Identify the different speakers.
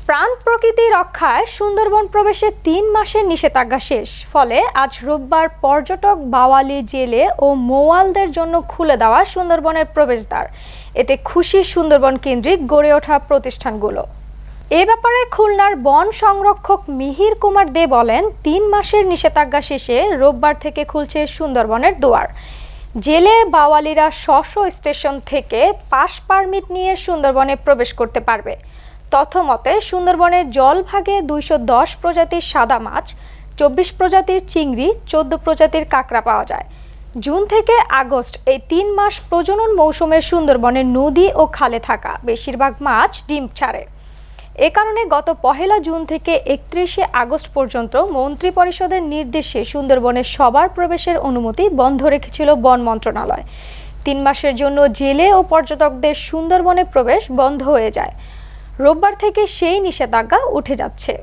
Speaker 1: প্রাণ প্রকৃতি রক্ষায় সুন্দরবন প্রবেশে ৩ মাসের নিষেধাজ্ঞা শেষ। ফলে আজ রোববার পর্যটক, বাওয়ালি, জেলে ও মৌয়ালদের জন্য খুলে দেওয়া সুন্দরবনের প্রবেশদ্বার। এতে খুশি সুন্দরবন কেন্দ্রিক গড়ে ওঠা প্রতিষ্ঠানগুলো। এ ব্যাপারে খুলনার বন সংরক্ষক মিহির কুমার দে বলেন, ৩ মাসের নিষেধাজ্ঞা শেষে রোববার থেকে খুলছে সুন্দরবনের দুয়ার। জেলে বাওয়ালিরা স্ব স্টেশন থেকে পাস পারমিট নিয়ে সুন্দরবনে প্রবেশ করতে পারবে। তথ্যমতে সুন্দরবনের জলভাগে ২১০ প্রজাতির সাদা মাছ, ২৪ প্রজাতির চিংড়ি, ১৪ প্রজাতির কাঁকড়া পাওয়া যায়। জুন থেকে আগস্ট এই ৩ মাস প্রজনন মৌসুমে সুন্দরবনের নদী ও খালে থাকা বেশিরভাগ মাছ ডিম ছাড়ে। এ কারণে গত ১ জুন থেকে ৩১ আগস্ট পর্যন্ত মন্ত্রিপরিষদের নির্দেশে সুন্দরবনে সবার প্রবেশের অনুমতি বন্ধ রেখেছিল বন মন্ত্রণালয়। ৩ মাসের জন্য জেলে ও পর্যটকদের সুন্দরবনে প্রবেশ বন্ধ হয়ে যায়। রোববার থেকে সেই নিষেধাজ্ঞা উঠে যাচ্ছে।